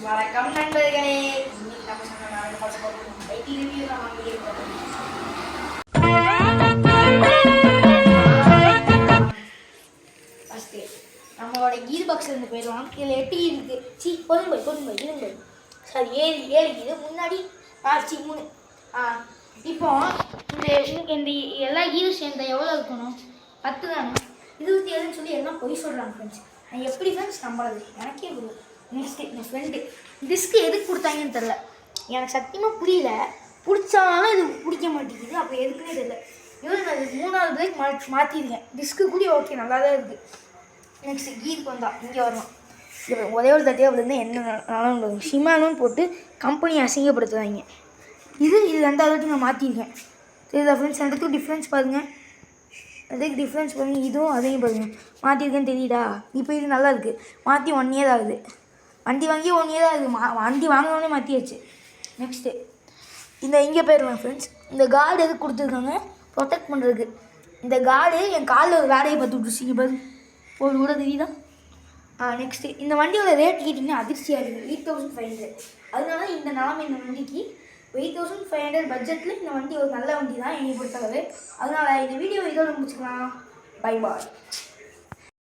வணக்கம் நண்பர்களே. இன்னைக்கு நம்ம சொன்ன பார்க்க போகிறோம் ஐடி ரிவ்யூ தான் வாங்கியிருக்கோம். ஃபஸ்ட்டு நம்மளோட கீர் பாக்ஸில் இருந்து போயிடுவோம். இதில் 8 இருக்குது. பொதும்பை இரும்பை சாரி 7 இது முன்னாடி 3. இப்போ இந்த எல்லா கீரும் சேர்ந்த எவ்வளோ இருக்கணும்? 10 தானே. 27ன்னு சொல்லி எல்லாம் பொய் சொல்கிறாங்க ஃப்ரெண்ட்ஸ். நான் எப்படி ஃப்ரெண்ட்ஸ் நம்புறது? எனக்கே வரும். நெக்ஸ்ட்டு என் ஃப்ரெண்டு டிஸ்க்கு எதுக்கு கொடுத்தாங்கன்னு தெரில. எனக்கு சத்தியமாக புரியல. பிடிச்சாலும் இது பிடிக்க மாட்டேங்குது. அப்போ எதுக்குன்னே தெரியல. இவரு நான் 3வது பிரேக் மாற்றிருக்கேன். டிஸ்க்கு கூட ஓகே நல்லா தான் இருக்குது. நெக்ஸ்ட்டு கீருக்கு வந்தால் இங்கே வரணும். ஒரே ஒரு தட்டியாக விழுந்து என்ன நடந்தது ஷிமானோன்னு போட்டு கம்பெனி அசிங்கப்படுத்துவாங்க. இது 2வது வாட்டி நான் மாற்றிருக்கேன். சரிதா ஃப்ரெண்ட்ஸ்? ரெண்டுக்கும் டிஃப்ரென்ஸ் பாருங்கள். அதுக்கு டிஃப்ரென்ஸ் பாருங்கள். இதுவும் அதையும் பாருங்கள். மாற்றிருக்கேன்னு தெரியுதா? இப்போ இது நல்லா இருக்குது. மாற்றி 1 இயர் ஆகுது. வண்டி வாங்கி 1 இயர் ஆகுது. வண்டி வாங்கினோடனே மாற்றியாச்சு. நெக்ஸ்ட்டு இங்கே போயிடுவேன் ஃப்ரெண்ட்ஸ். இந்த கார்டு எதுக்கு கொடுத்துருக்காங்க? ப்ரொடெக்ட் பண்ணுறதுக்கு. இந்த கார்டு என் காலில் ஒரு வேலையை பார்த்து விட்டுருச்சிங்க பாரு. ஒரு கூட தெரியுதா? நெக்ஸ்ட்டு இந்த வண்டியோட ரேட் கேட்டிங்கன்னா அதிர்ச்சியாக இருக்குது. 8500. அதனால இந்த நிலமை இந்த வண்டிக்கு 8500 பட்ஜெட்டில் இந்த வண்டி ஒரு நல்ல வண்டி தான் என்னை பொறுத்தளவு. அதனால் இந்த வீடியோ இதோட முடிச்சுக்கலாம். Bye bye.